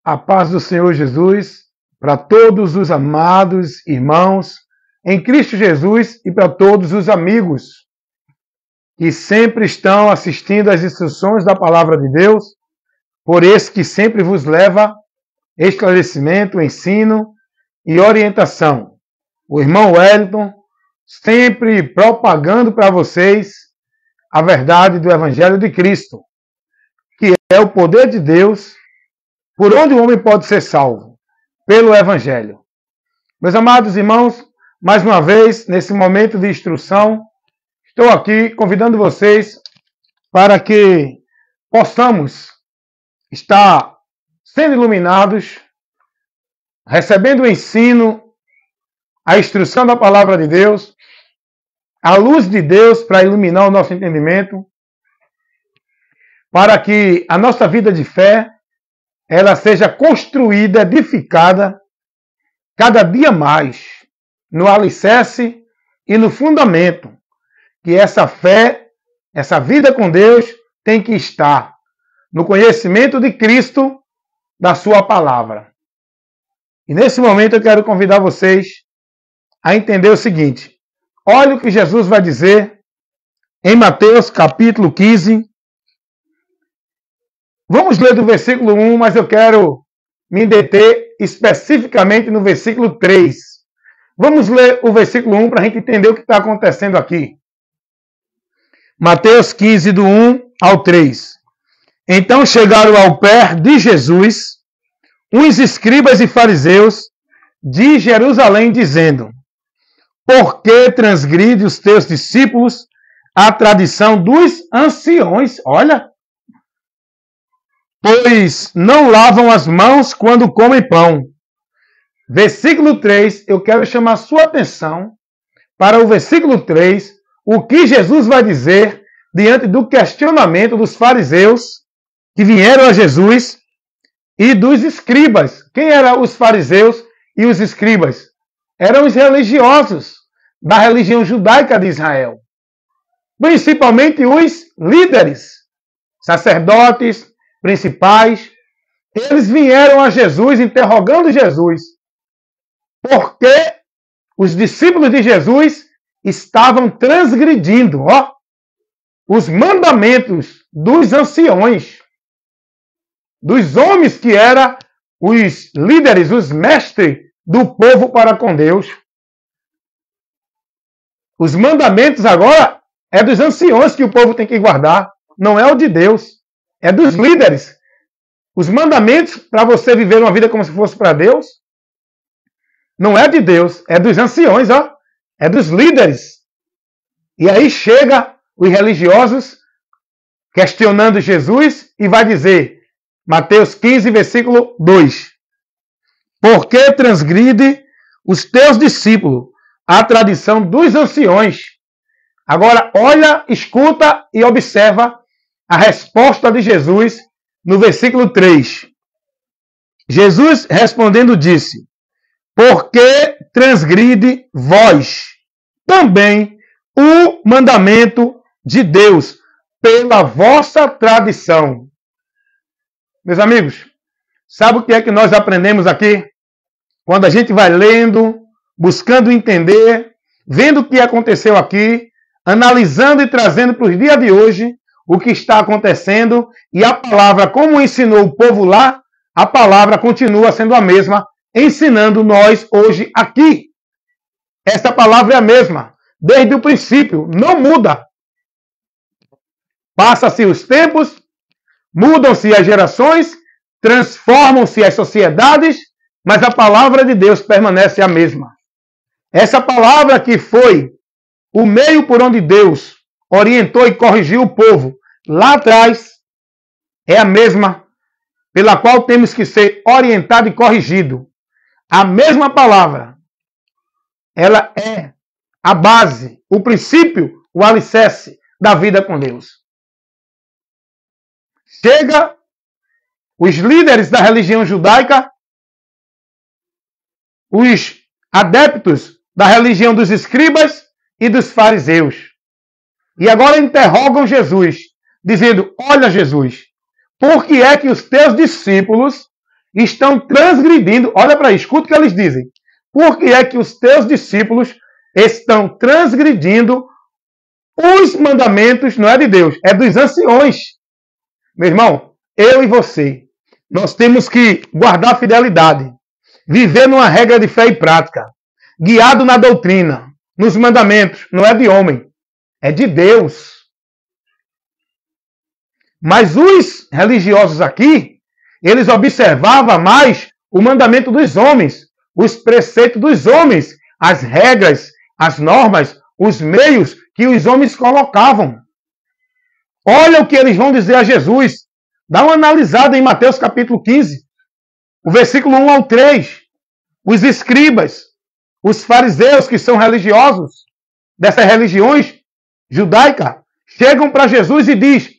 A paz do Senhor Jesus para todos os amados irmãos em Cristo Jesus e para todos os amigos que sempre estão assistindo às instruções da Palavra de Deus, por esse que sempre vos leva esclarecimento, ensino e orientação. O irmão Wellington sempre propagando para vocês a verdade do Evangelho de Cristo, que é o poder de Deus por onde o homem pode ser salvo, pelo Evangelho. Meus amados irmãos, mais uma vez, nesse momento de instrução, estou aqui convidando vocês para que possamos estar sendo iluminados, recebendo o ensino, a instrução da Palavra de Deus, a luz de Deus para iluminar o nosso entendimento, para que a nossa vida de fé ela seja construída, edificada, cada dia mais, no alicerce e no fundamento, que essa fé, essa vida com Deus tem que estar no conhecimento de Cristo, da sua palavra. E nesse momento eu quero convidar vocês a entender o seguinte. Olha o que Jesus vai dizer em Mateus capítulo 15. Vamos ler do versículo 1, mas eu quero me deter especificamente no versículo 3. Vamos ler o versículo 1 para a gente entender o que está acontecendo aqui. Mateus 15, do 1 ao 3. Então chegaram ao pé de Jesus uns escribas e fariseus de Jerusalém, dizendo: Por que transgride os teus discípulos a tradição dos anciões? Olha, pois não lavam as mãos quando comem pão. Versículo 3, eu quero chamar sua atenção para o versículo 3, o que Jesus vai dizer diante do questionamento dos fariseus que vieram a Jesus e dos escribas. Quem eram os fariseus e os escribas? Eram os religiosos da religião judaica de Israel. Principalmente os líderes, sacerdotes, principais. Eles vieram a Jesus interrogando Jesus porque os discípulos de Jesus estavam transgredindo os mandamentos dos anciões, dos homens que eram os líderes, os mestres do povo para com Deus. Os mandamentos agora é dos anciões que o povo tem que guardar, não é o de Deus, é dos líderes. Os mandamentos para você viver uma vida como se fosse para Deus, não é de Deus, é dos anciões, é dos líderes. E aí chega os religiosos questionando Jesus e vai dizer, Mateus 15, versículo 2, Por que transgride os teus discípulos a tradição dos anciões? Agora olha, escuta e observa a resposta de Jesus no versículo 3. Jesus respondendo disse, Por que transgride vós também o mandamento de Deus pela vossa tradição? Meus amigos, sabe o que é que nós aprendemos aqui? Quando a gente vai lendo, buscando entender, vendo o que aconteceu aqui, analisando e trazendo para os dias de hoje o que está acontecendo, e a palavra, como ensinou o povo lá, a palavra continua sendo a mesma, ensinando nós hoje aqui. Essa palavra é a mesma, desde o princípio, não muda. Passa-se os tempos, mudam-se as gerações, transformam-se as sociedades, mas a palavra de Deus permanece a mesma. Essa palavra que foi o meio por onde Deus orientou e corrigiu o povo lá atrás, é a mesma pela qual temos que ser orientado e corrigido. A mesma palavra, ela é a base, o princípio, o alicerce da vida com Deus. Chega os líderes da religião judaica, os adeptos da religião dos escribas e dos fariseus. E agora interrogam Jesus, dizendo, olha Jesus, por que é que os teus discípulos estão transgredindo. Olha para aí, escuta o que eles dizem. Por que é que os teus discípulos estão transgredindo os mandamentos, não é de Deus, é dos anciões? Meu irmão, eu e você, nós temos que guardar a fidelidade, viver numa regra de fé e prática, guiado na doutrina, nos mandamentos, não é de homem, é de Deus. Mas os religiosos aqui, eles observavam mais o mandamento dos homens, os preceitos dos homens, as regras, as normas, os meios que os homens colocavam. Olha o que eles vão dizer a Jesus. Dá uma analisada em Mateus capítulo 15, o versículo 1 ao 3. Os escribas, os fariseus que são religiosos, dessas religiões judaicas, chegam para Jesus e diz: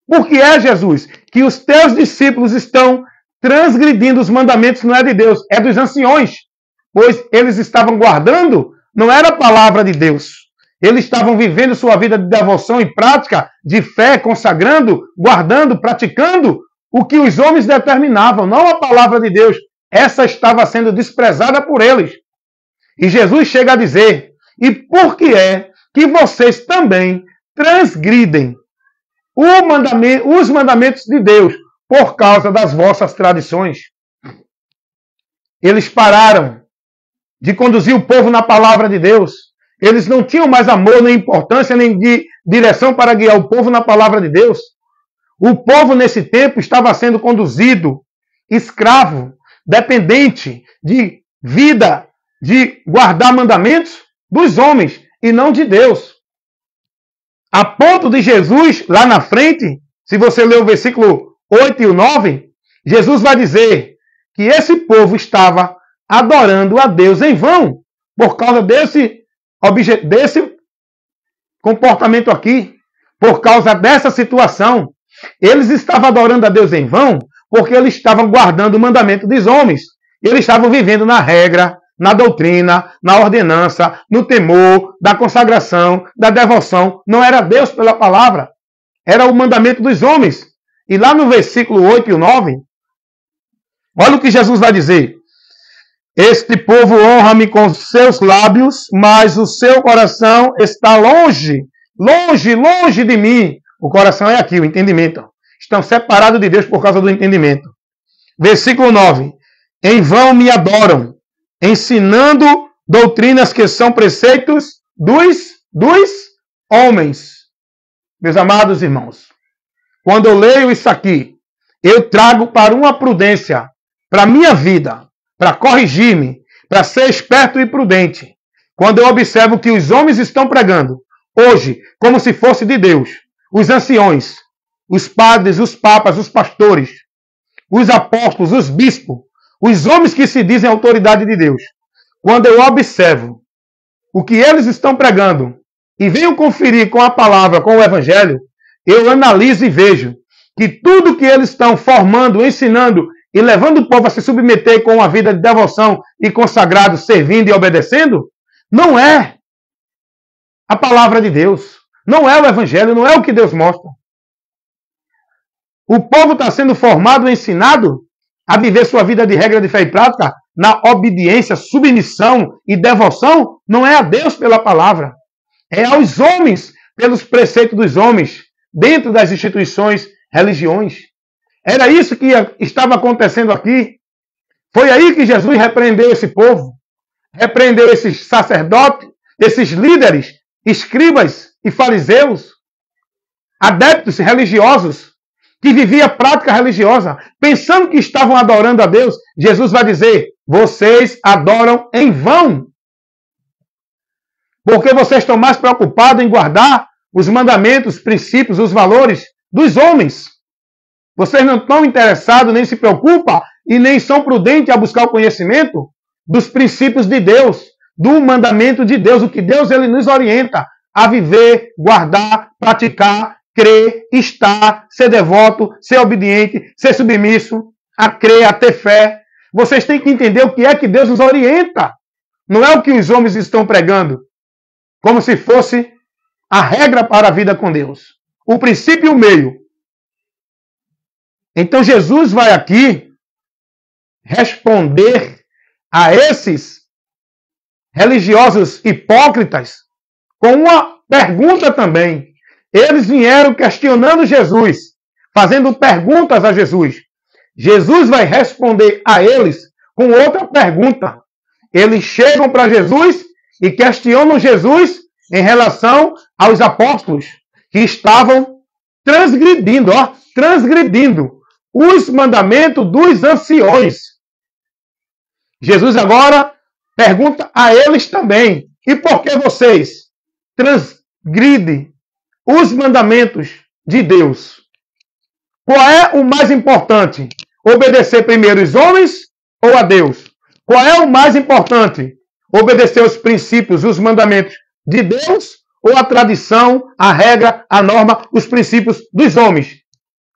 por que é, Jesus, que os teus discípulos estão transgredindo os mandamentos? Não é de Deus, é dos anciões. Pois eles estavam guardando, não era a palavra de Deus. Eles estavam vivendo sua vida de devoção e prática, de fé, consagrando, guardando, praticando o que os homens determinavam, não a palavra de Deus. Essa estava sendo desprezada por eles. E Jesus chega a dizer: e por que é que vocês também transgridem os mandamentos de Deus por causa das vossas tradições? Eles pararam de conduzir o povo na palavra de Deus. Eles não tinham mais amor, nem importância, nem de direção para guiar o povo na palavra de Deus. O povo, nesse tempo, estava sendo conduzido escravo, dependente de vida, de guardar mandamentos dos homens e não de Deus. A ponto de Jesus, lá na frente, se você ler o versículo 8 e o 9, Jesus vai dizer que esse povo estava adorando a Deus em vão, por causa desse comportamento aqui, por causa dessa situação. Eles estavam adorando a Deus em vão, porque eles estavam guardando o mandamento dos homens. Eles estavam vivendo na regra, na doutrina, na ordenança, no temor, da consagração, da devoção. Não era Deus pela palavra, era o mandamento dos homens. E lá no versículo 8 e 9, olha o que Jesus vai dizer: este povo honra-me com seus lábios, mas o seu coração está longe, longe, longe de mim. O coração é aqui, o entendimento. Estão separados de Deus por causa do entendimento. Versículo 9. Em vão me adoram, ensinando doutrinas que são preceitos dos homens. Meus amados irmãos, quando eu leio isso aqui, eu trago para uma prudência, para a minha vida, para corrigir-me, para ser esperto e prudente. Quando eu observo que os homens estão pregando, hoje, como se fosse de Deus, os anciões, os padres, os papas, os pastores, os apóstolos, os bispos, os homens que se dizem autoridade de Deus, quando eu observo o que eles estão pregando e venho conferir com a palavra, com o evangelho, eu analiso e vejo que tudo que eles estão formando, ensinando e levando o povo a se submeter com uma vida de devoção e consagrado, servindo e obedecendo, não é a palavra de Deus. Não é o evangelho, não é o que Deus mostra. O povo está sendo formado, ensinado a viver sua vida de regra de fé e prática na obediência, submissão e devoção, não é a Deus pela palavra. É aos homens, pelos preceitos dos homens, dentro das instituições, religiões. Era isso que estava acontecendo aqui. Foi aí que Jesus repreendeu esse povo. Repreendeu esses sacerdotes, esses líderes, escribas e fariseus, adeptos religiosos, que viviam prática religiosa, pensando que estavam adorando a Deus. Jesus vai dizer: vocês adoram em vão. Porque vocês estão mais preocupados em guardar os mandamentos, os princípios, os valores dos homens. Vocês não estão interessados, nem se preocupam e nem são prudentes a buscar o conhecimento dos princípios de Deus, do mandamento de Deus, o que Deus ele nos orienta a viver, guardar, praticar, crer, estar, ser devoto, ser obediente, ser submisso, a crer, a ter fé. Vocês têm que entender o que é que Deus nos orienta. Não é o que os homens estão pregando, como se fosse a regra para a vida com Deus. O princípio e o meio. Então Jesus vai aqui responder a esses religiosos hipócritas com uma pergunta também. Eles vieram questionando Jesus, fazendo perguntas a Jesus. Jesus vai responder a eles com outra pergunta. Eles chegam para Jesus e questionam Jesus em relação aos apóstolos que estavam transgredindo os mandamentos dos anciões. Jesus agora pergunta a eles também: e por que vocês transgridem os mandamentos de Deus? Qual é o mais importante? Obedecer primeiro os homens ou a Deus? Qual é o mais importante? Obedecer os princípios, os mandamentos de Deus ou a tradição, a regra, a norma, os princípios dos homens?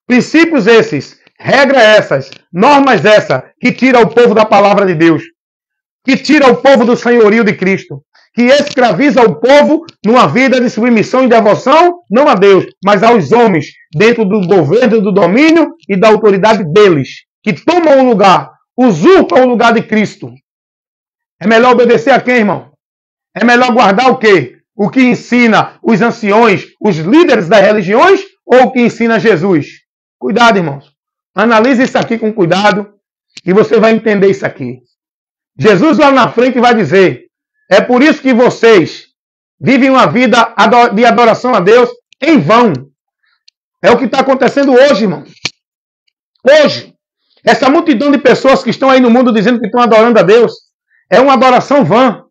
Princípios esses, regras essas, normas essas, que tira o povo da palavra de Deus, que tira o povo do senhorio de Cristo, que escraviza o povo numa vida de submissão e devoção, não a Deus, mas aos homens, dentro do governo, do domínio e da autoridade deles, que tomam o lugar, usurpam o lugar de Cristo. É melhor obedecer a quem, irmão? É melhor guardar o quê? O que ensina os anciões, os líderes das religiões, ou o que ensina Jesus? Cuidado, irmãos. Analise isso aqui com cuidado e você vai entender isso aqui. Jesus lá na frente vai dizer: é por isso que vocês vivem uma vida de adoração a Deus em vão. É o que está acontecendo hoje, irmão. Hoje, essa multidão de pessoas que estão aí no mundo dizendo que estão adorando a Deus, é uma adoração vã.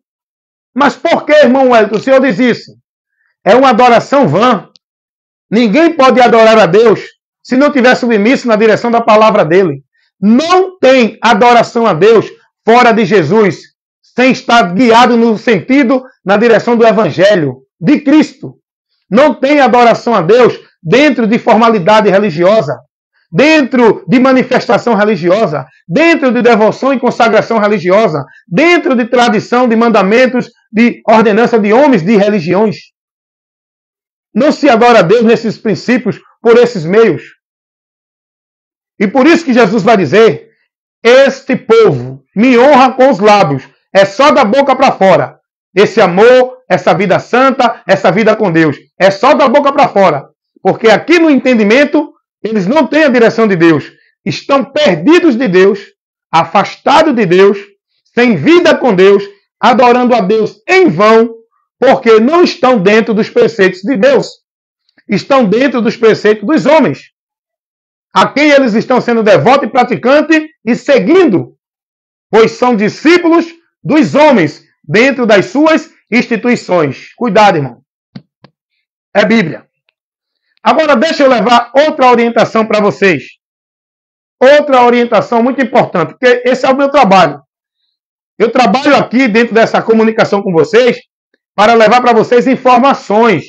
Mas por que, irmão Wellington, o senhor diz isso? É uma adoração vã. Ninguém pode adorar a Deus se não estiver submisso na direção da palavra dele. Não tem adoração a Deus fora de Jesus, sem estar guiado no sentido, na direção do Evangelho de Cristo. Não tem adoração a Deus dentro de formalidade religiosa, dentro de manifestação religiosa, dentro de devoção e consagração religiosa, dentro de tradição, de mandamentos, de ordenança de homens, de religiões. Não se adora a Deus nesses princípios, por esses meios. E por isso que Jesus vai dizer: este povo me honra com os lábios, é só da boca para fora. Esse amor, essa vida santa, essa vida com Deus, é só da boca para fora. Porque aqui no entendimento, eles não têm a direção de Deus. Estão perdidos de Deus, afastados de Deus, sem vida com Deus, adorando a Deus em vão, porque não estão dentro dos preceitos de Deus. Estão dentro dos preceitos dos homens, a quem eles estão sendo devotos e praticantes e seguindo, pois são discípulos dos homens dentro das suas instituições. Cuidado, irmão. É Bíblia. Agora deixa eu levar outra orientação para vocês. Outra orientação muito importante, porque esse é o meu trabalho. Eu trabalho aqui dentro dessa comunicação com vocês para levar para vocês informações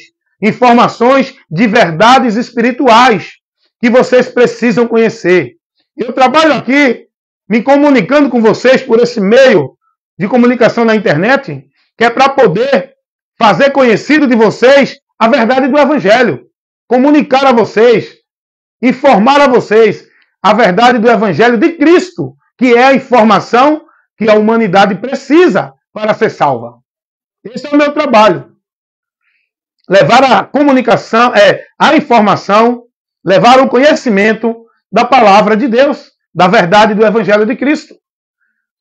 de verdades espirituais que vocês precisam conhecer. Eu trabalho aqui me comunicando com vocês por esse meio de comunicação na internet, que é para poder fazer conhecido de vocês a verdade do Evangelho, comunicar a vocês, informar a vocês a verdade do Evangelho de Cristo, que é a informação que a humanidade precisa para ser salva. Esse é o meu trabalho. Levar a comunicação, a informação, levar o conhecimento da palavra de Deus, da verdade do Evangelho de Cristo.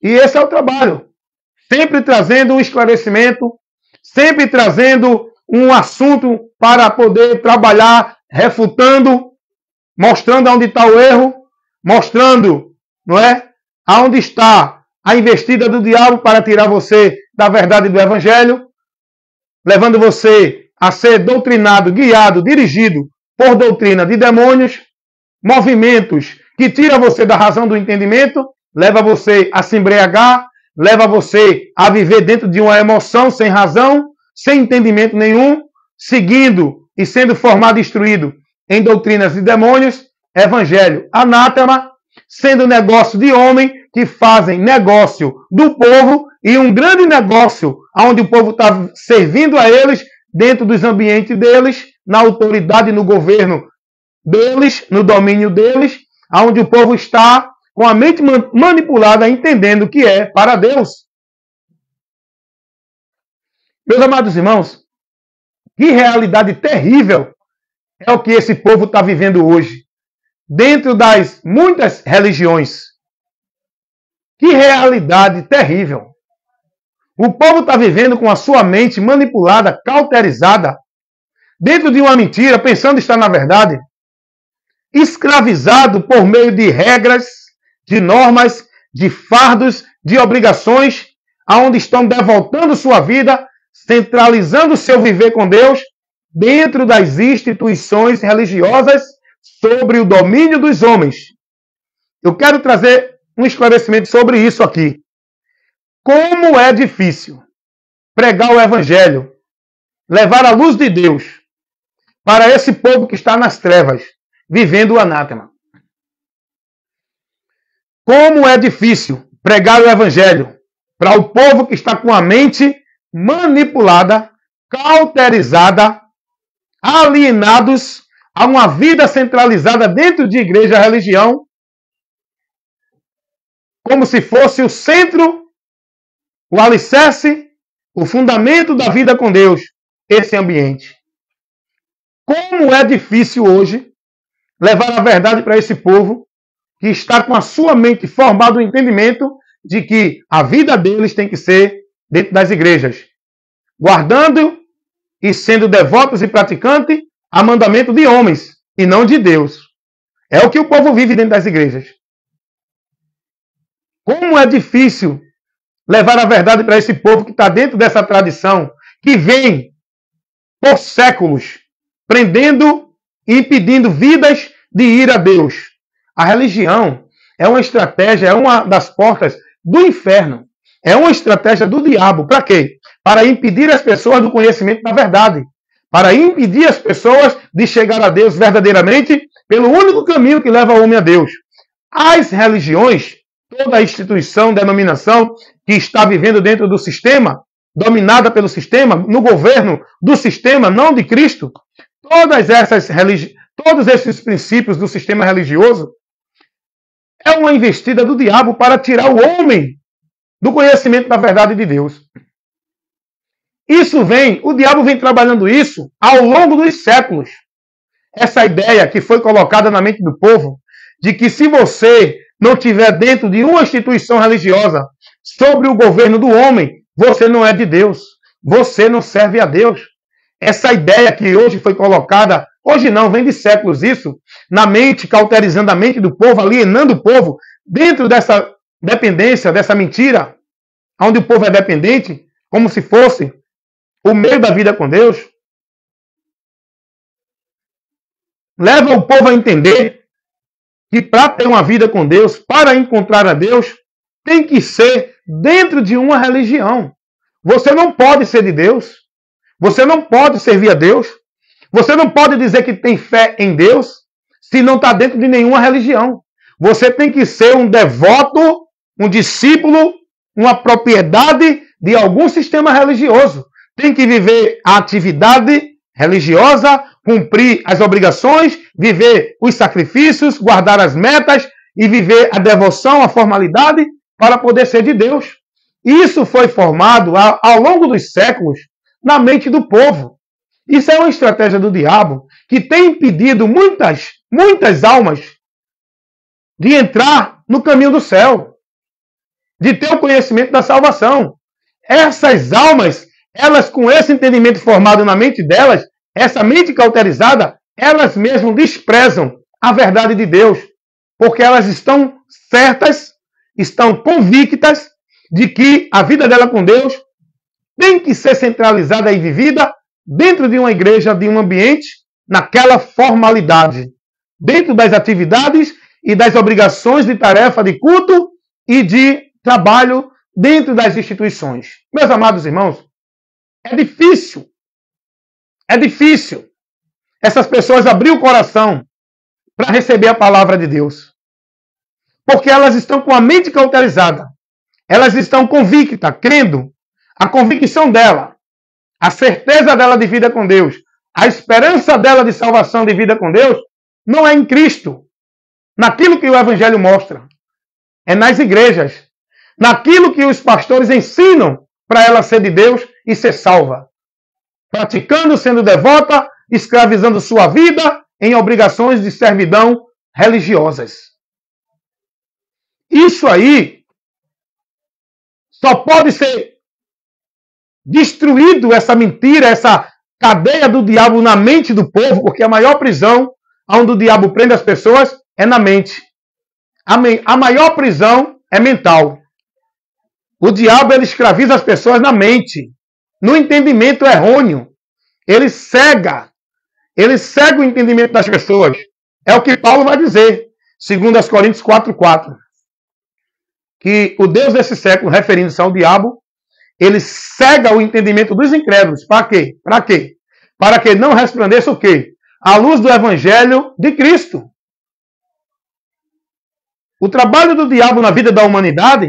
E esse é o trabalho. Sempre trazendo um esclarecimento, sempre trazendo um assunto para poder trabalhar, refutando, mostrando onde está o erro, mostrando, não é, aonde está a investida do diabo para tirar você da verdade do Evangelho, levando você a ser doutrinado, guiado, dirigido por doutrina de demônios, movimentos que tiram você da razão do entendimento, leva você a se embriagar, leva você a viver dentro de uma emoção sem razão, sem entendimento nenhum, seguindo e sendo formado e instruído em doutrinas de demônios, evangelho anátema, sendo negócio de homem que fazem negócio do povo e um grande negócio onde o povo está servindo a eles dentro dos ambientes deles, na autoridade, no governo deles, no domínio deles, onde o povo está com a mente manipulada, entendendo que é para Deus. Meus amados irmãos, que realidade terrível é o que esse povo está vivendo hoje, dentro das muitas religiões. Que realidade terrível. O povo está vivendo com a sua mente manipulada, cauterizada, dentro de uma mentira, pensando estar na verdade, escravizado por meio de regras, de normas, de fardos, de obrigações, aonde estão devotando sua vida, centralizando seu viver com Deus, dentro das instituições religiosas, sobre o domínio dos homens. Eu quero trazer um esclarecimento sobre isso aqui. Como é difícil pregar o Evangelho, levar a luz de Deus para esse povo que está nas trevas, vivendo o anátema. Como é difícil pregar o Evangelho para o povo que está com a mente manipulada, cauterizada, alienados a uma vida centralizada dentro de igreja, religião, como se fosse o centro, o alicerce, o fundamento da vida com Deus, esse ambiente. Como é difícil hoje levar a verdade para esse povo que está com a sua mente formada o entendimento de que a vida deles tem que ser dentro das igrejas, guardando e sendo devotos e praticantes a mandamento de homens e não de Deus. É o que o povo vive dentro das igrejas. Como é difícil levar a verdade para esse povo que está dentro dessa tradição, que vem por séculos prendendo e impedindo vidas de ir a Deus. A religião é uma estratégia, é uma das portas do inferno. É uma estratégia do diabo. Para quê? Para impedir as pessoas do conhecimento da verdade. Para impedir as pessoas de chegar a Deus verdadeiramente pelo único caminho que leva o homem a Deus. As religiões, toda a instituição, denominação que está vivendo dentro do sistema, dominada pelo sistema, no governo do sistema, não de Cristo, todos esses princípios do sistema religioso é uma investida do diabo para tirar o homem do conhecimento da verdade de Deus. O diabo vem trabalhando isso ao longo dos séculos. Essa ideia que foi colocada na mente do povo, de que se você não estiver dentro de uma instituição religiosa sobre o governo do homem, você não é de Deus. Você não serve a Deus. Essa ideia que hoje foi colocada, hoje não, vem de séculos isso, na mente, cauterizando a mente do povo, alienando o povo, dentro dessa dependência, dessa mentira, onde o povo é dependente, como se fosse o meio da vida com Deus, leva o povo a entender que para ter uma vida com Deus, para encontrar a Deus, tem que ser dentro de uma religião. Você não pode ser de Deus. Você não pode servir a Deus. Você não pode dizer que tem fé em Deus se não está dentro de nenhuma religião. Você tem que ser um devoto, um discípulo, uma propriedade de algum sistema religioso. Tem que viver a atividade religiosa, cumprir as obrigações, viver os sacrifícios, guardar as metas e viver a devoção, a formalidade para poder ser de Deus. Isso foi formado ao longo dos séculos na mente do povo. Isso é uma estratégia do diabo que tem impedido muitas almas de entrar no caminho do céu, de ter o conhecimento da salvação. Essas almas, elas com esse entendimento formado na mente delas, essa mente cauterizada, elas mesmas desprezam a verdade de Deus, porque elas estão certas, estão convictas de que a vida dela com Deus tem que ser centralizada e vivida dentro de uma igreja, de um ambiente, naquela formalidade, dentro das atividades e das obrigações de tarefa de culto e de trabalho dentro das instituições. Meus amados irmãos, é difícil essas pessoas abrir o coração para receber a palavra de Deus. Porque elas estão com a mente cauterizada. Elas estão convictas, crendo. A convicção dela, a certeza dela de vida com Deus, a esperança dela de salvação de vida com Deus, não é em Cristo, naquilo que o Evangelho mostra. é nas igrejas, naquilo que os pastores ensinam para ela ser de Deus e ser salva. Praticando, sendo devota, escravizando sua vida em obrigações de servidão religiosas. Isso aí só pode ser destruído, essa mentira, essa cadeia do diabo na mente do povo, porque a maior prisão onde o diabo prende as pessoas é na mente. A maior prisão é mental. O diabo, ele escraviza as pessoas na mente, no entendimento errôneo. Ele cega o entendimento das pessoas. É o que Paulo vai dizer, segundo as Coríntios 4:4. Que o Deus desse século, referindo-se ao diabo, ele cega o entendimento dos incrédulos. Para quê? Para quê? Para que não resplandeça o quê? A luz do evangelho de Cristo. O trabalho do diabo na vida da humanidade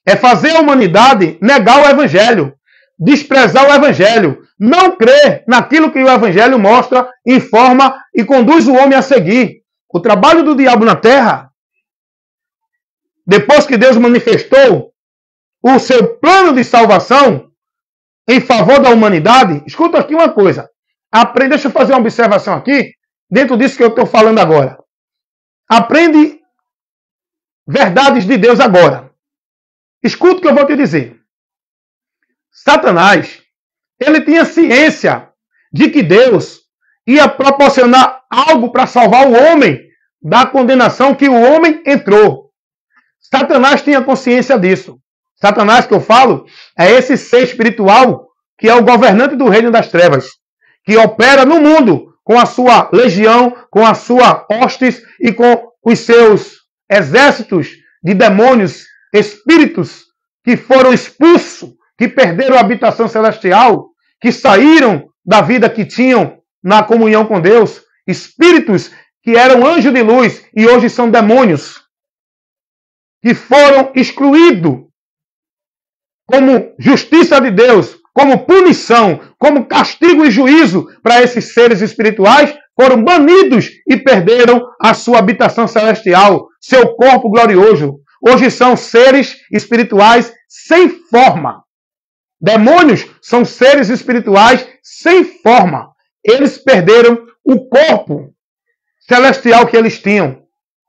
é fazer a humanidade negar o evangelho, desprezar o evangelho, não crer naquilo que o evangelho mostra, informa e conduz o homem a seguir. O trabalho do diabo na terra, depois que Deus manifestou o seu plano de salvação em favor da humanidade, escuta aqui uma coisa. Deixa eu fazer uma observação aqui, dentro disso que eu estou falando agora. Aprende verdades de Deus agora. Escuta o que eu vou te dizer. Satanás, ele tinha ciência de que Deus ia proporcionar algo para salvar o homem da condenação que o homem entrou. Satanás tinha consciência disso. Satanás, que eu falo, é esse ser espiritual que é o governante do reino das trevas, que opera no mundo com a sua legião, com a sua hostes e com os seus exércitos de demônios, espíritos que foram expulsos, que perderam a habitação celestial, que saíram da vida que tinham na comunhão com Deus, espíritos que eram anjos de luz e hoje são demônios, que foram excluídos como justiça de Deus, como punição, como castigo e juízo para esses seres espirituais, foram banidos e perderam a sua habitação celestial, seu corpo glorioso. Hoje são seres espirituais sem forma. Demônios são seres espirituais sem forma. Eles perderam o corpo celestial que eles tinham.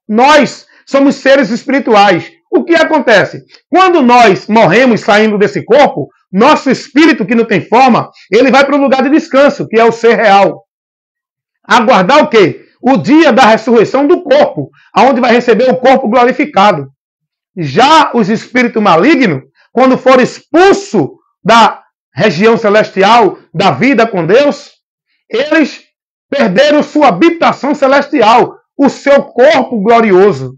Nós somos seres espirituais. O que acontece? Quando nós morremos saindo desse corpo, nosso espírito, que não tem forma, ele vai para o lugar de descanso, que é o ser real. Aguardar o quê? O dia da ressurreição do corpo, aonde vai receber o corpo glorificado. Já os espíritos malignos, quando forem expulsos da região celestial, da vida com Deus, eles perderam sua habitação celestial, o seu corpo glorioso.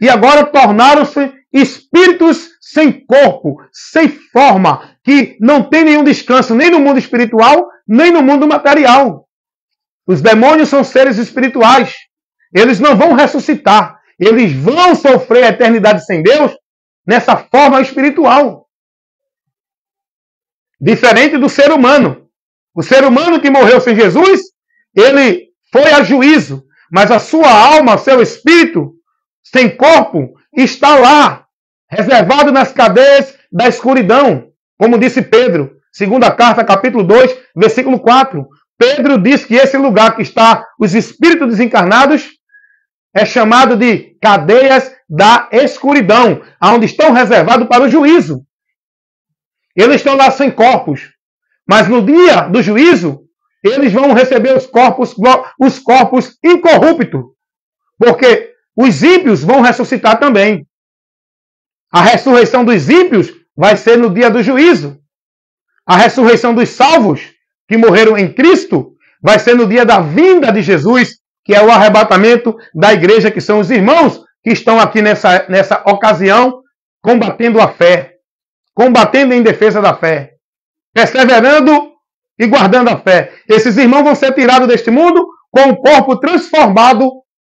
E agora tornaram-se espíritos sem corpo, sem forma, que não tem nenhum descanso nem no mundo espiritual, nem no mundo material. Os demônios são seres espirituais. Eles não vão ressuscitar. Eles vão sofrer a eternidade sem Deus nessa forma espiritual. Diferente do ser humano. O ser humano que morreu sem Jesus, ele foi a juízo. Mas a sua alma, seu espírito, sem corpo, está lá, reservado nas cadeias da escuridão. Como disse Pedro, segunda carta, capítulo 2, versículo 4. Pedro diz que esse lugar que está os espíritos desencarnados é chamado de cadeias da escuridão, onde estão reservados para o juízo. Eles estão lá sem corpos, mas no dia do juízo, eles vão receber os corpos incorruptos, porque os ímpios vão ressuscitar também. A ressurreição dos ímpios vai ser no dia do juízo. A ressurreição dos salvos, que morreram em Cristo, vai ser no dia da vinda de Jesus, que é o arrebatamento da igreja, que são os irmãos que estão aqui nessa ocasião, combatendo a fé, combatendo em defesa da fé, perseverando e guardando a fé. Esses irmãos vão ser tirados deste mundo com o corpo transformado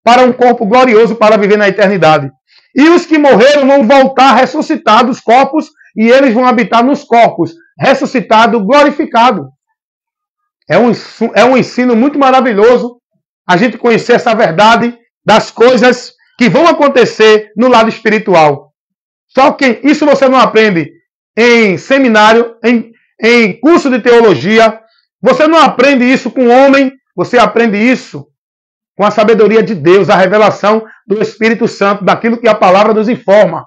para um corpo glorioso para viver na eternidade. E os que morreram vão voltar ressuscitados, os corpos, e eles vão habitar nos corpos, ressuscitado, glorificado. É um ensino muito maravilhoso a gente conhecer essa verdade das coisas que vão acontecer no lado espiritual. Só que isso você não aprende em seminário, em curso de teologia. Você não aprende isso com homem, você aprende isso com a sabedoria de Deus, a revelação do Espírito Santo, daquilo que a palavra nos informa.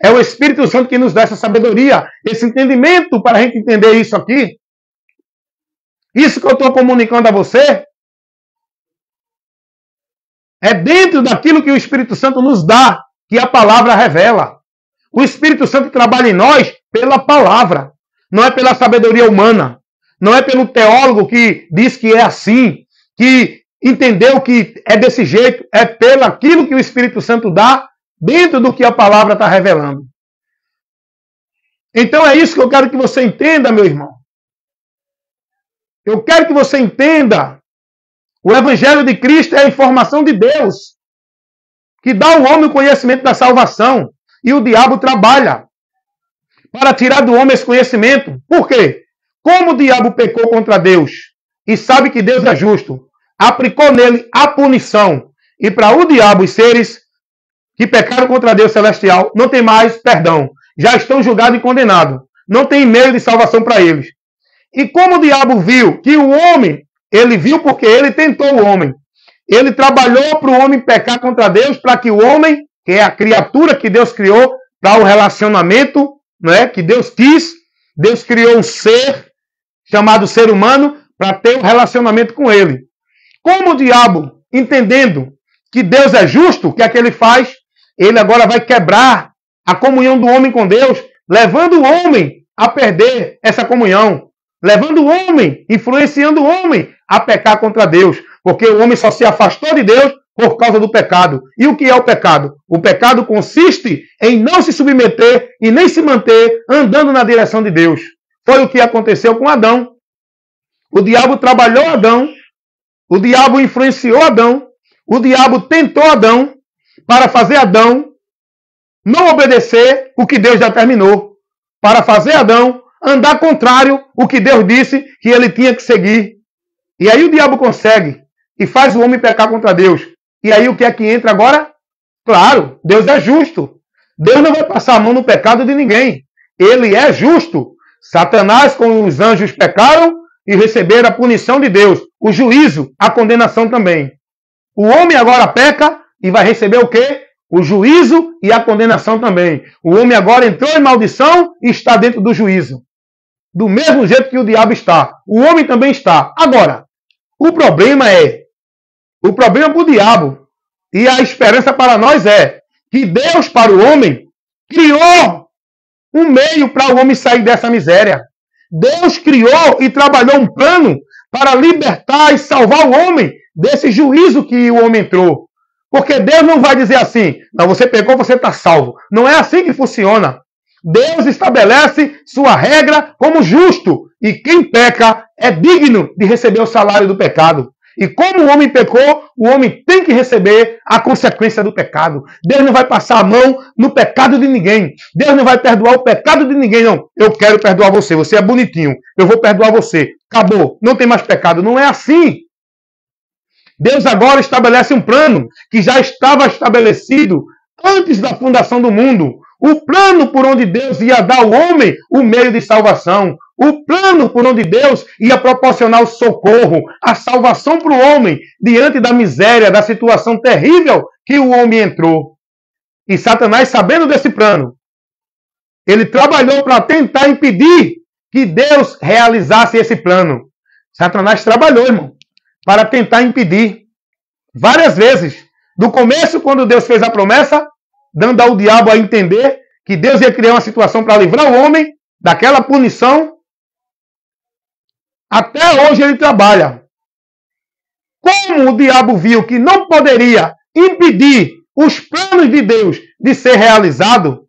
É o Espírito Santo que nos dá essa sabedoria, esse entendimento para a gente entender isso aqui. Isso que eu estou comunicando a você é dentro daquilo que o Espírito Santo nos dá, que a palavra revela. O Espírito Santo trabalha em nós pela palavra, não é pela sabedoria humana, não é pelo teólogo que diz que é assim, que entendeu que é desse jeito, é pelo aquilo que o Espírito Santo dá dentro do que a palavra está revelando. Então é isso que eu quero que você entenda, meu irmão. Eu quero que você entenda. O Evangelho de Cristo é a informação de Deus, que dá ao homem o conhecimento da salvação. E o diabo trabalha para tirar do homem esse conhecimento. Por quê? Como o diabo pecou contra Deus e sabe que Deus é justo, aplicou nele a punição. E para o diabo, os seres que pecaram contra Deus celestial, não tem mais perdão. Já estão julgados e condenados. Não tem meio de salvação para eles. E como o diabo viu que o homem, ele viu porque ele tentou o homem. Ele trabalhou para o homem pecar contra Deus, para que o homem, que é a criatura que Deus criou, para o relacionamento, não é, que Deus quis. Deus criou um ser, chamado ser humano, para ter um relacionamento com ele. Como o diabo, entendendo que Deus é justo, o que é que ele faz? Ele agora vai quebrar a comunhão do homem com Deus, levando o homem a perder essa comunhão. Levando o homem, influenciando o homem a pecar contra Deus. Porque o homem só se afastou de Deus por causa do pecado. E o que é o pecado? O pecado consiste em não se submeter e nem se manter andando na direção de Deus. Foi o que aconteceu com Adão. O diabo trabalhou Adão. O diabo influenciou Adão. O diabo tentou Adão para fazer Adão não obedecer o que Deus determinou. Para fazer Adão andar contrário o que Deus disse que ele tinha que seguir. E aí o diabo consegue e faz o homem pecar contra Deus. E aí o que é que entra agora? Claro, Deus é justo. Deus não vai passar a mão no pecado de ninguém. Ele é justo. Satanás com os anjos pecaram e receberam a punição de Deus. O juízo, a condenação também. O homem agora peca e vai receber o quê? O juízo e a condenação também. O homem agora entrou em maldição e está dentro do juízo. Do mesmo jeito que o diabo está. O homem também está. Agora, o problema para o diabo e a esperança para nós é que Deus para o homem criou um meio para o homem sair dessa miséria. Deus criou e trabalhou um plano para libertar e salvar o homem desse juízo que o homem entrou. Porque Deus não vai dizer assim, não, você pecou, você está salvo. Não é assim que funciona. Deus estabelece sua regra como justo. E quem peca é digno de receber o salário do pecado. E como o homem pecou, o homem tem que receber a consequência do pecado. Deus não vai passar a mão no pecado de ninguém. Deus não vai perdoar o pecado de ninguém, não. Eu quero perdoar você, você é bonitinho. Eu vou perdoar você. Acabou, não tem mais pecado. Não é assim. Deus agora estabelece um plano que já estava estabelecido antes da fundação do mundo. O plano por onde Deus ia dar ao homem o meio de salvação. O plano por onde Deus ia proporcionar o socorro, a salvação para o homem diante da miséria, da situação terrível que o homem entrou. E Satanás, sabendo desse plano, ele trabalhou para tentar impedir que Deus realizasse esse plano. Satanás trabalhou, irmão, para tentar impedir várias vezes. Do começo, quando Deus fez a promessa, dando ao diabo a entender que Deus ia criar uma situação para livrar o homem daquela punição, até hoje ele trabalha. Como o diabo viu que não poderia impedir os planos de Deus de ser realizado,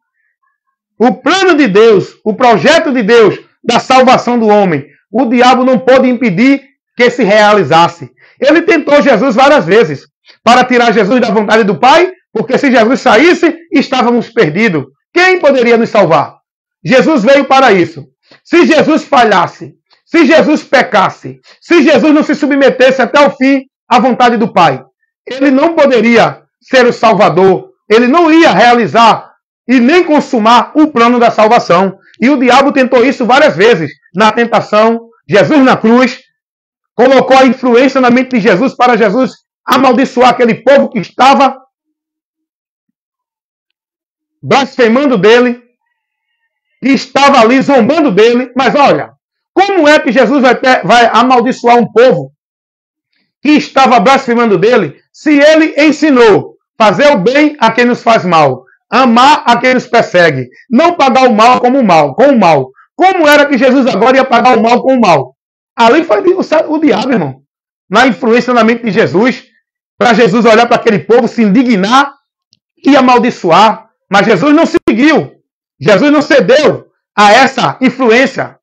o plano de Deus, o projeto de Deus da salvação do homem, o diabo não pôde impedir que se realizasse. Ele tentou Jesus várias vezes para tirar Jesus da vontade do Pai, porque se Jesus saísse, estávamos perdidos. Quem poderia nos salvar? Jesus veio para isso. Se Jesus falhasse, se Jesus pecasse, se Jesus não se submetesse até o fim à vontade do Pai, ele não poderia ser o Salvador ele não ia realizar e nem consumar o plano da salvação. E o diabo tentou isso várias vezes. Na tentação, Jesus na cruz, colocou a influência na mente de Jesus para Jesus amaldiçoar aquele povo que estava blasfemando dele, que estava ali zombando dele. Mas olha, como é que Jesus vai amaldiçoar um povo que estava blasfemando dele, se ele ensinou fazer o bem a quem nos faz mal, amar a quem nos persegue, não pagar o mal com o mal. Como era que Jesus agora ia pagar o mal com o mal? Ali foi o diabo, irmão. Na influência na mente de Jesus, para Jesus olhar para aquele povo, se indignar e amaldiçoar. Mas Jesus não seguiu. Jesus não cedeu a essa influência.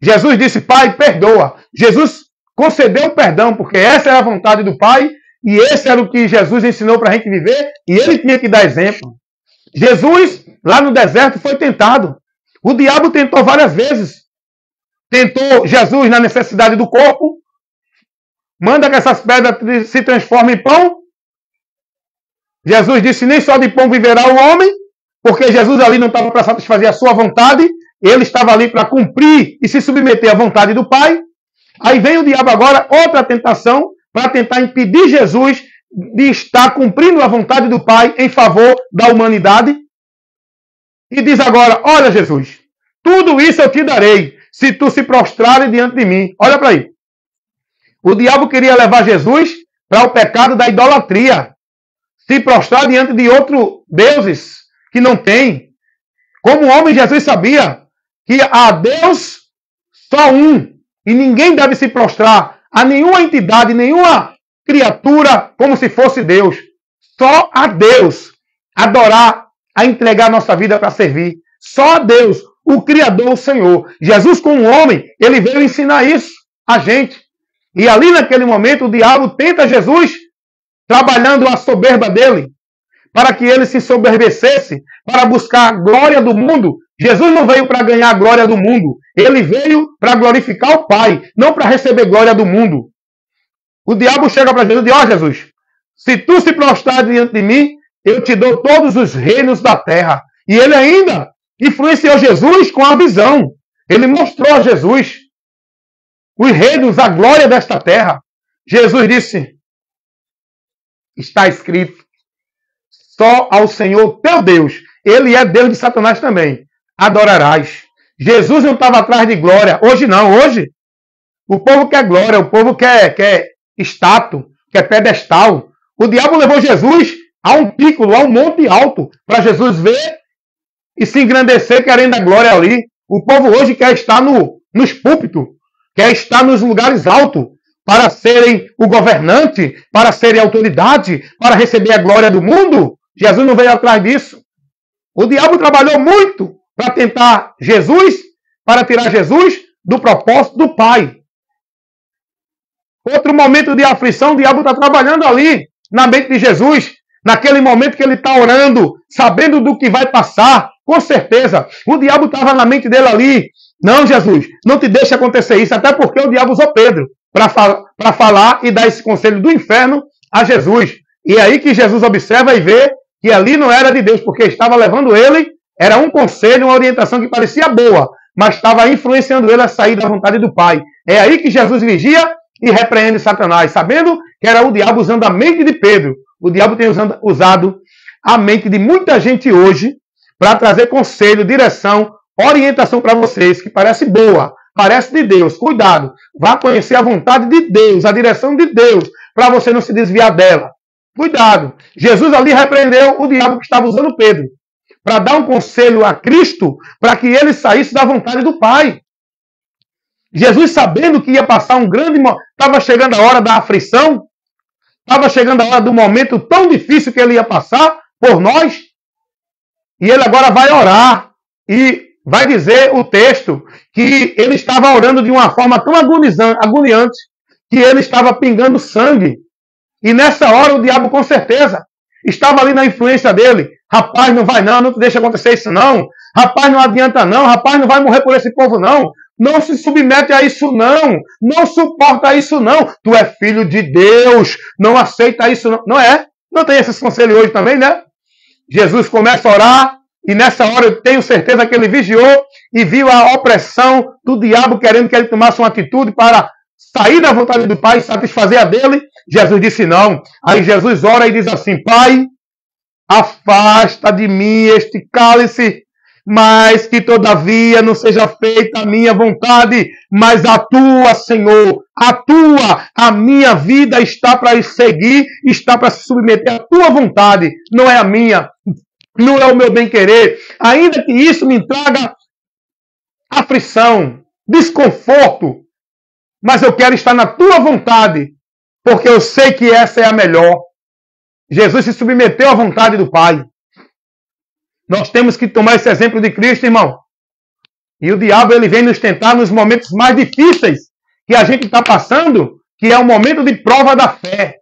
Jesus disse, Pai, perdoa. Jesus concedeu o perdão, porque essa era a vontade do Pai, e esse era o que Jesus ensinou para a gente viver, e ele tinha que dar exemplo. Jesus, lá no deserto, foi tentado. O diabo tentou várias vezes. Tentou Jesus na necessidade do corpo, manda que essas pedras se transformem em pão. Jesus disse, nem só de pão viverá o homem, porque Jesus ali não estava para satisfazer a sua vontade, ele estava ali para cumprir e se submeter à vontade do Pai. Aí vem o diabo agora, outra tentação, para tentar impedir Jesus de estar cumprindo a vontade do Pai em favor da humanidade. E diz agora, olha Jesus, tudo isso eu te darei, se tu se prostrares diante de mim. Olha para aí. O diabo queria levar Jesus para o pecado da idolatria. Se prostrar diante de outros deuses que não tem. Como homem, Jesus sabia que há Deus só um. E ninguém deve se prostrar a nenhuma entidade, nenhuma criatura como se fosse Deus. Só a Deus. Adorar, a entregar nossa vida para servir. Só a Deus, o Criador, o Senhor. Jesus, como homem, ele veio ensinar isso a gente. E ali naquele momento o diabo tenta Jesus, trabalhando a soberba dele, para que ele se soberbecesse, para buscar a glória do mundo. Jesus não veio para ganhar a glória do mundo. Ele veio para glorificar o Pai, não para receber glória do mundo. O diabo chega para Jesus e diz, ó Jesus, se tu se prostrar diante de mim, eu te dou todos os reinos da terra. E ele ainda influenciou Jesus com a visão. Ele mostrou a Jesus os reinos, a glória desta terra. Jesus disse, está escrito, só ao Senhor teu Deus, ele é Deus de Satanás também, adorarás. Jesus não estava atrás de glória, hoje não, hoje o povo quer glória, o povo quer status, quer pedestal. O diabo levou Jesus a um pico, a um monte alto, para Jesus ver e se engrandecer querendo a glória ali. O povo hoje quer estar nos púlpitos, quer estar nos lugares altos, para serem o governante, para serem autoridade, para receber a glória do mundo. Jesus não veio atrás disso. O diabo trabalhou muito para tentar Jesus, para tirar Jesus do propósito do Pai. Outro momento de aflição, o diabo está trabalhando ali, na mente de Jesus, naquele momento que ele está orando, sabendo do que vai passar, com certeza. O diabo estava na mente dele ali. Não, Jesus, não te deixe acontecer isso, até porque o diabo usou Pedro para falar e dar esse conselho do inferno a Jesus. E é aí que Jesus observa e vê que ali não era de Deus, porque estava levando ele, era um conselho, uma orientação que parecia boa, mas estava influenciando ele a sair da vontade do Pai. É aí que Jesus vigia e repreende Satanás, sabendo que era o diabo usando a mente de Pedro. O diabo tem usado a mente de muita gente hoje para trazer conselho, direção, orientação para vocês, que parece boa, parece de Deus. Cuidado, vá conhecer a vontade de Deus, a direção de Deus, para você não se desviar dela. Cuidado. Jesus ali repreendeu o diabo que estava usando Pedro, para dar um conselho a Cristo, para que ele saísse da vontade do Pai. Jesus, sabendo que ia passar um grande... Estava chegando a hora da aflição, estava chegando a hora do momento tão difícil que ele ia passar por nós, e ele agora vai orar, e vai dizer o texto que ele estava orando de uma forma tão agoniante, que ele estava pingando sangue. E nessa hora o diabo com certeza estava ali na influência dele. Rapaz, não vai não te deixa acontecer isso não. Rapaz, não adianta não. Rapaz, não vai morrer por esse povo não. Não se submete a isso não. Não suporta isso não. Tu é filho de Deus. Não aceita isso não. Não é? Não tem esses conselhos hoje também, né? Jesus começa a orar, e nessa hora eu tenho certeza que ele vigiou e viu a opressão do diabo querendo que ele tomasse uma atitude para sair da vontade do Pai e satisfazer a dele. Jesus disse não. Aí Jesus ora e diz assim: Pai, afasta de mim este cálice, mas que todavia não seja feita a minha vontade, mas a tua, Senhor, a tua. A minha vida está para seguir, está para se submeter à tua vontade, não é a minha, não é o meu bem-querer. Ainda que isso me traga aflição, desconforto, mas eu quero estar na tua vontade, porque eu sei que essa é a melhor. Jesus se submeteu à vontade do Pai. Nós temos que tomar esse exemplo de Cristo, irmão. E o diabo ele vem nos tentar nos momentos mais difíceis que a gente está passando, que é o momento de prova da fé.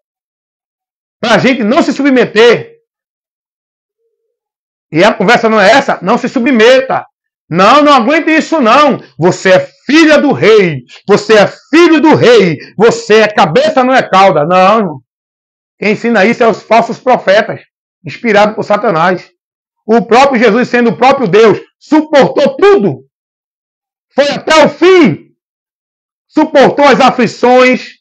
Para a gente não se submeter. E a conversa não é essa? Não se submeta. Não, não aguente isso não. Você é filha do rei. Você é filho do rei. Você é cabeça, não é cauda. Não. Quem ensina isso é os falsos profetas, inspirados por Satanás. O próprio Jesus, sendo o próprio Deus, suportou tudo. Foi até o fim. Suportou as aflições,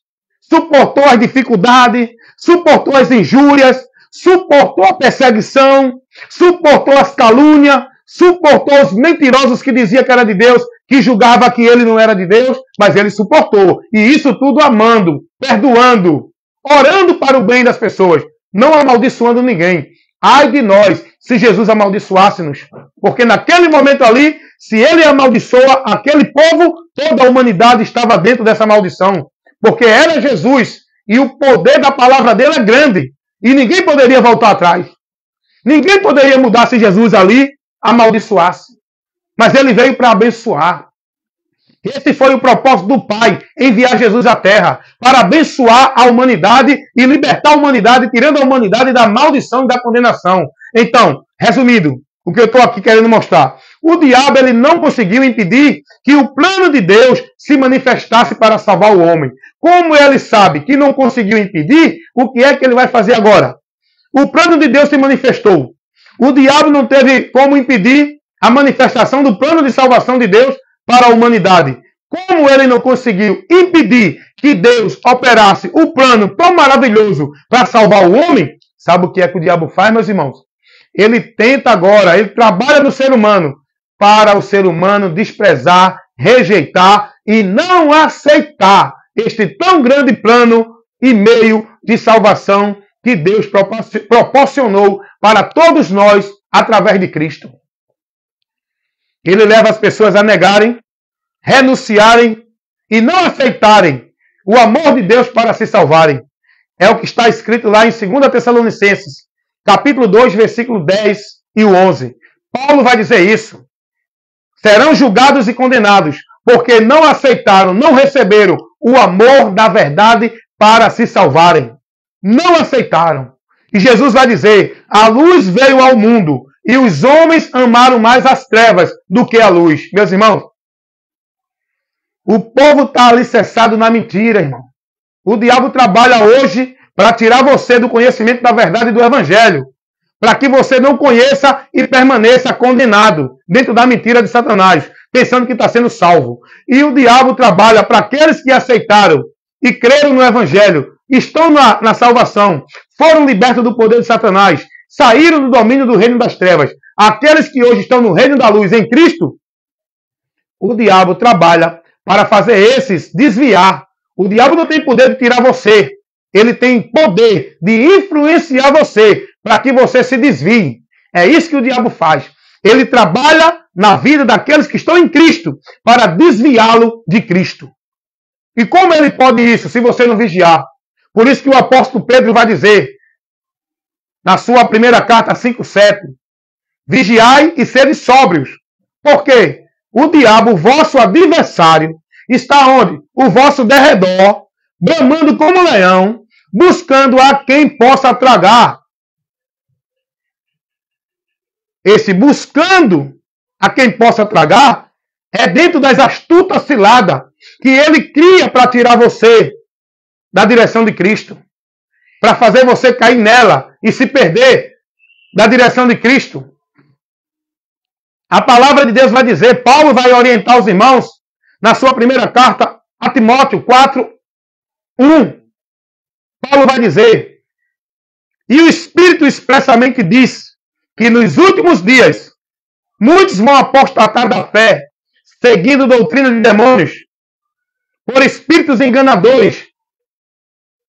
suportou as dificuldades, suportou as injúrias, suportou a perseguição, suportou as calúnias, suportou os mentirosos que diziam que era de Deus, que julgava que ele não era de Deus, mas ele suportou. E isso tudo amando, perdoando, orando para o bem das pessoas, não amaldiçoando ninguém. Ai de nós, se Jesus amaldiçoasse-nos. Porque naquele momento ali, se ele amaldiçoa aquele povo, toda a humanidade estava dentro dessa maldição. Porque era Jesus e o poder da palavra dele é grande. E ninguém poderia voltar atrás. Ninguém poderia mudar se Jesus ali amaldiçoasse. Mas ele veio para abençoar. Esse foi o propósito do Pai, enviar Jesus à Terra, para abençoar a humanidade e libertar a humanidade, tirando a humanidade da maldição e da condenação. Então, resumindo, o que eu estou aqui querendo mostrar. O diabo ele não conseguiu impedir que o plano de Deus se manifestasse para salvar o homem. Como ele sabe que não conseguiu impedir, o que é que ele vai fazer agora? O plano de Deus se manifestou. O diabo não teve como impedir a manifestação do plano de salvação de Deus para a humanidade. Como ele não conseguiu impedir que Deus operasse o plano tão maravilhoso para salvar o homem, sabe o que é que o diabo faz, meus irmãos? Ele tenta agora, ele trabalha no ser humano para o ser humano desprezar, rejeitar e não aceitar este tão grande plano e meio de salvação que Deus proporcionou para todos nós através de Cristo. Ele leva as pessoas a negarem, renunciarem e não aceitarem o amor de Deus para se salvarem. É o que está escrito lá em 2 Tessalonicenses, capítulo 2, versículo 10 e 11. Paulo vai dizer isso. Serão julgados e condenados, porque não aceitaram, não receberam o amor da verdade para se salvarem. Não aceitaram. E Jesus vai dizer, a luz veio ao mundo, e os homens amaram mais as trevas do que a luz. Meus irmãos, o povo está alicerçado na mentira, irmão. O diabo trabalha hoje para tirar você do conhecimento da verdade do Evangelho. Para que você não conheça e permaneça condenado dentro da mentira de Satanás, pensando que está sendo salvo. E o diabo trabalha para aqueles que aceitaram e creram no Evangelho, estão na salvação, foram libertos do poder de Satanás, saíram do domínio do reino das trevas. Aqueles que hoje estão no reino da luz em Cristo, o diabo trabalha para fazer esses desviar. O diabo não tem poder de tirar você. Ele tem poder de influenciar você para que você se desvie. É isso que o diabo faz. Ele trabalha na vida daqueles que estão em Cristo para desviá-lo de Cristo. E como ele pode isso se você não vigiar? Por isso que o apóstolo Pedro vai dizer, na sua primeira carta 5:7, vigiai e sede sóbrios. Por quê? O diabo, vosso adversário, está onde? O vosso derredor, bramando como leão, buscando a quem possa tragar. Esse buscando a quem possa tragar é dentro das astutas ciladas que ele cria para tirar você da direção de Cristo, para fazer você cair nela e se perder da direção de Cristo. A palavra de Deus vai dizer, Paulo vai orientar os irmãos na sua primeira carta a Timóteo 4:1. Paulo vai dizer, e o Espírito expressamente diz que nos últimos dias muitos vão apostatar da fé, seguindo doutrina de demônios, por espíritos enganadores,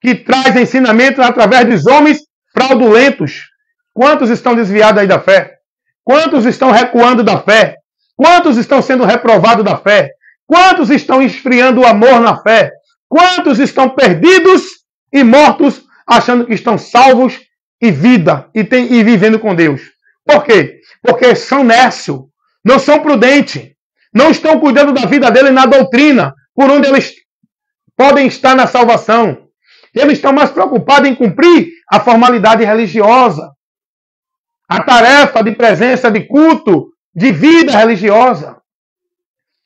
que trazem ensinamento através dos homens fraudulentos. Quantos estão desviados aí da fé? Quantos estão recuando da fé? Quantos estão sendo reprovados da fé? Quantos estão esfriando o amor na fé? Quantos estão perdidos e mortos, achando que estão salvos e vivendo com Deus? Por quê? Porque são nércios, não são prudentes, não estão cuidando da vida dele na doutrina, por onde eles podem estar na salvação. Eles estão mais preocupados em cumprir a formalidade religiosa, a tarefa de presença, de culto, de vida religiosa.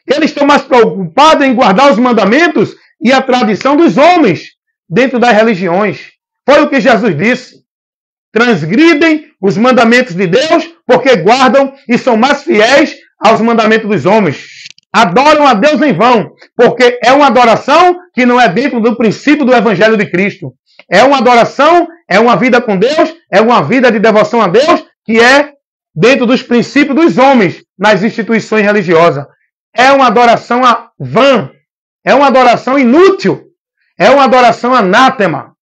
Eles estão mais preocupados em guardar os mandamentos e a tradição dos homens dentro das religiões. Foi o que Jesus disse. Transgridem os mandamentos de Deus porque guardam e são mais fiéis aos mandamentos dos homens. Adoram a Deus em vão, porque é uma adoração que não é dentro do princípio do Evangelho de Cristo. É uma adoração, é uma vida com Deus, é uma vida de devoção a Deus, que é dentro dos princípios dos homens nas instituições religiosas. É uma adoração vã, é uma adoração inútil, é uma adoração anátema.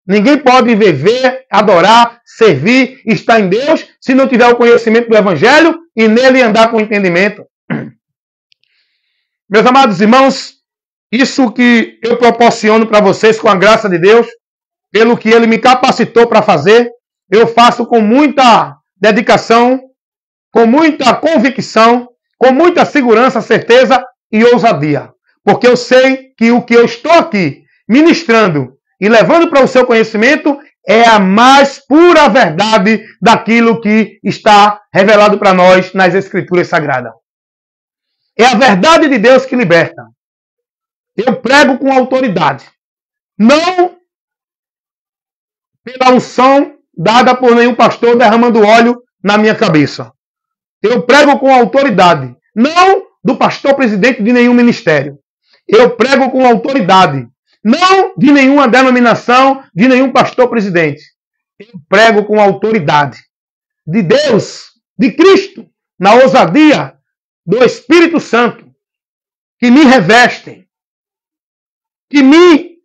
Ninguém pode viver, adorar, servir, estar em Deus, se não tiver o conhecimento do Evangelho e nele andar com entendimento. Meus amados irmãos, isso que eu proporciono para vocês com a graça de Deus, pelo que Ele me capacitou para fazer, eu faço com muita dedicação, com muita convicção, com muita segurança, certeza e ousadia. Porque eu sei que o que eu estou aqui ministrando e levando para o seu conhecimento é a mais pura verdade daquilo que está revelado para nós nas Escrituras Sagradas. É a verdade de Deus que liberta. Eu prego com autoridade. Não pela unção dada por nenhum pastor derramando óleo na minha cabeça. Eu prego com autoridade. Não do pastor presidente de nenhum ministério. Eu prego com autoridade. Não de nenhuma denominação, de nenhum pastor presidente. Eu prego com autoridade de Deus, de Cristo, na ousadia do Espírito Santo, que me reveste, que me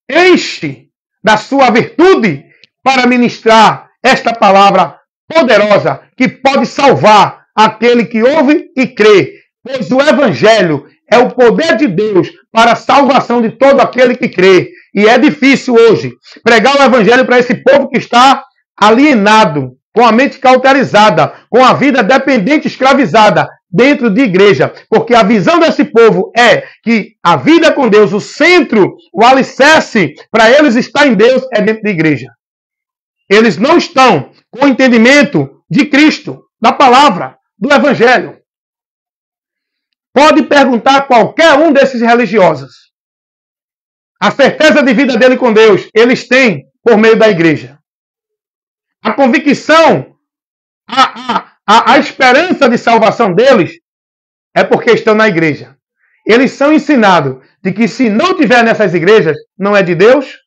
enche da sua virtude para ministrar esta palavra poderosa que pode salvar aquele que ouve e crê, pois o Evangelho é o poder de Deus para a salvação de todo aquele que crê. E é difícil hoje pregar o Evangelho para esse povo que está alienado, com a mente cauterizada, com a vida dependente, escravizada, dentro de igreja, porque a visão desse povo é que a vida com Deus, o centro, o alicerce para eles estar em Deus é dentro de igreja. Eles não estão com o entendimento de Cristo, da palavra, do Evangelho. Pode perguntar a qualquer um desses religiosos. A certeza de vida dele com Deus, eles têm por meio da igreja. A convicção, a esperança de salvação deles é porque estão na igreja. Eles são ensinados de que se não tiver nessas igrejas, não é de Deus,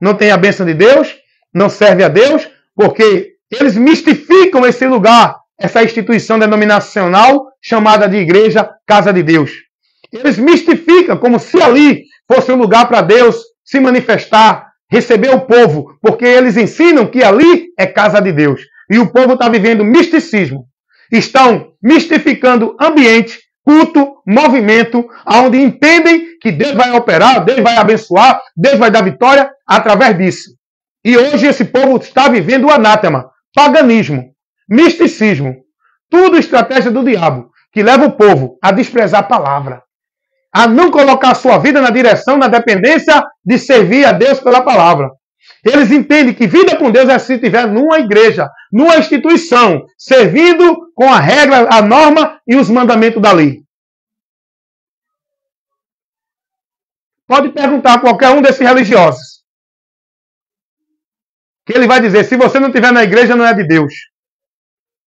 não tem a bênção de Deus, não serve a Deus, porque eles mistificam esse lugar, essa instituição denominacional chamada de igreja, casa de Deus. Eles mistificam como se ali fosse um lugar para Deus se manifestar, receber o povo, porque eles ensinam que ali é casa de Deus. E o povo está vivendo misticismo. Estão mistificando ambiente, culto, movimento, onde entendem que Deus vai operar, Deus vai abençoar, Deus vai dar vitória através disso. E hoje esse povo está vivendo o anátema, paganismo, misticismo, tudo estratégia do diabo, que leva o povo a desprezar a palavra, a não colocar a sua vida na direção, na dependência de servir a Deus pela palavra. Eles entendem que vida com Deus é se estiver numa igreja, numa instituição, servindo com a regra, a norma e os mandamentos da lei. Pode perguntar a qualquer um desses religiosos. Que ele vai dizer, se você não estiver na igreja, não é de Deus.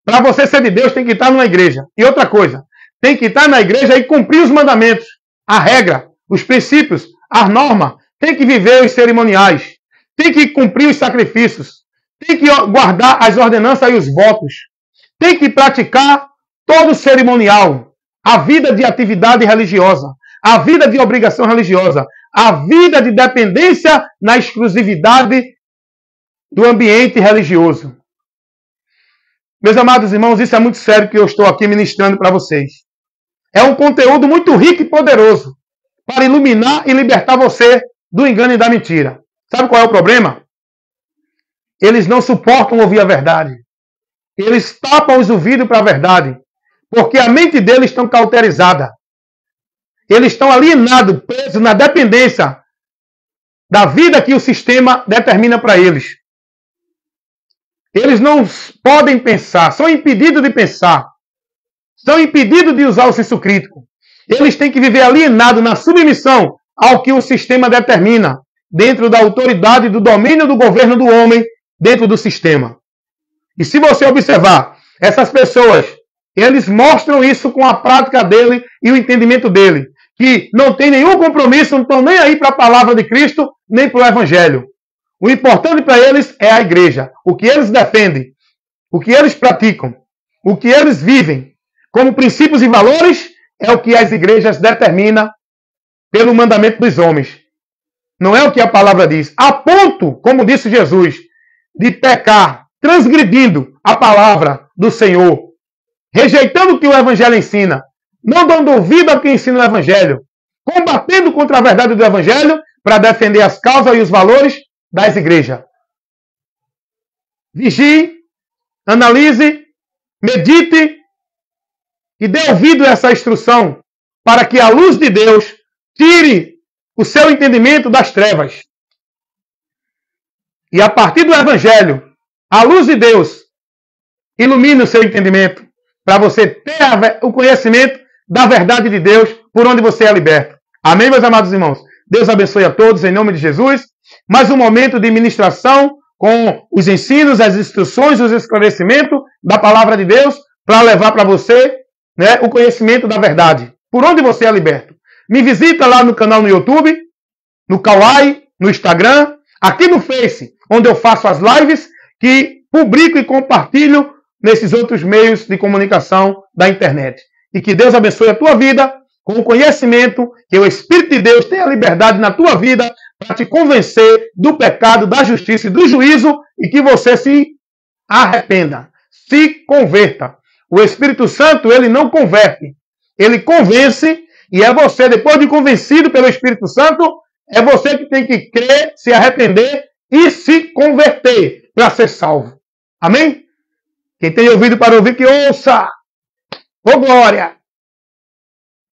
Para você ser de Deus, tem que estar numa igreja. E outra coisa, tem que estar na igreja e cumprir os mandamentos, a regra, os princípios, a norma. Tem que viver os cerimoniais. Tem que cumprir os sacrifícios. Tem que guardar as ordenanças e os votos. Tem que praticar todo o cerimonial. A vida de atividade religiosa. A vida de obrigação religiosa. A vida de dependência na exclusividade do ambiente religioso. Meus amados irmãos, isso é muito sério que eu estou aqui ministrando para vocês. É um conteúdo muito rico e poderoso para iluminar e libertar você do engano e da mentira. Sabe qual é o problema? Eles não suportam ouvir a verdade. Eles tapam os ouvidos para a verdade, porque a mente deles está cauterizada. Eles estão alienados, presos na dependência da vida que o sistema determina para eles. Eles não podem pensar, são impedidos de pensar. São impedidos de usar o senso crítico. Eles têm que viver alienados na submissão ao que o sistema determina, dentro da autoridade, do domínio do governo do homem, dentro do sistema. E se você observar, essas pessoas, eles mostram isso com a prática dele e o entendimento dele, que não tem nenhum compromisso, não estão nem aí para a palavra de Cristo, nem para o Evangelho. O importante para eles é a igreja, o que eles defendem, o que eles praticam, o que eles vivem, como princípios e valores, é o que as igrejas determinam pelo mandamento dos homens. Não é o que a palavra diz. A ponto, como disse Jesus, de pecar, transgredindo a palavra do Senhor, rejeitando o que o Evangelho ensina, não dando ouvido ao que ensina o Evangelho, combatendo contra a verdade do Evangelho para defender as causas e os valores das igrejas. Vigie, analise, medite e dê ouvido a essa instrução para que a luz de Deus tire o seu entendimento das trevas. E a partir do Evangelho, a luz de Deus ilumine o seu entendimento para você ter o conhecimento da verdade de Deus por onde você é liberto. Amém, meus amados irmãos? Deus abençoe a todos em nome de Jesus. Mais um momento de ministração com os ensinos, as instruções, os esclarecimentos da palavra de Deus para levar para você, né, o conhecimento da verdade. Por onde você é liberto. Me visita lá no canal no YouTube, no Kawaii, no Instagram, aqui no Face, onde eu faço as lives que publico e compartilho nesses outros meios de comunicação da internet. E que Deus abençoe a tua vida com o conhecimento, que o Espírito de Deus tenha liberdade na tua vida para te convencer do pecado, da justiça e do juízo e que você se arrependa, se converta. O Espírito Santo, ele não converte, ele convence e é você, depois de convencido pelo Espírito Santo, é você que tem que crer, se arrepender e se converter para ser salvo. Amém? Quem tem ouvido para ouvir, que ouça. Ô glória!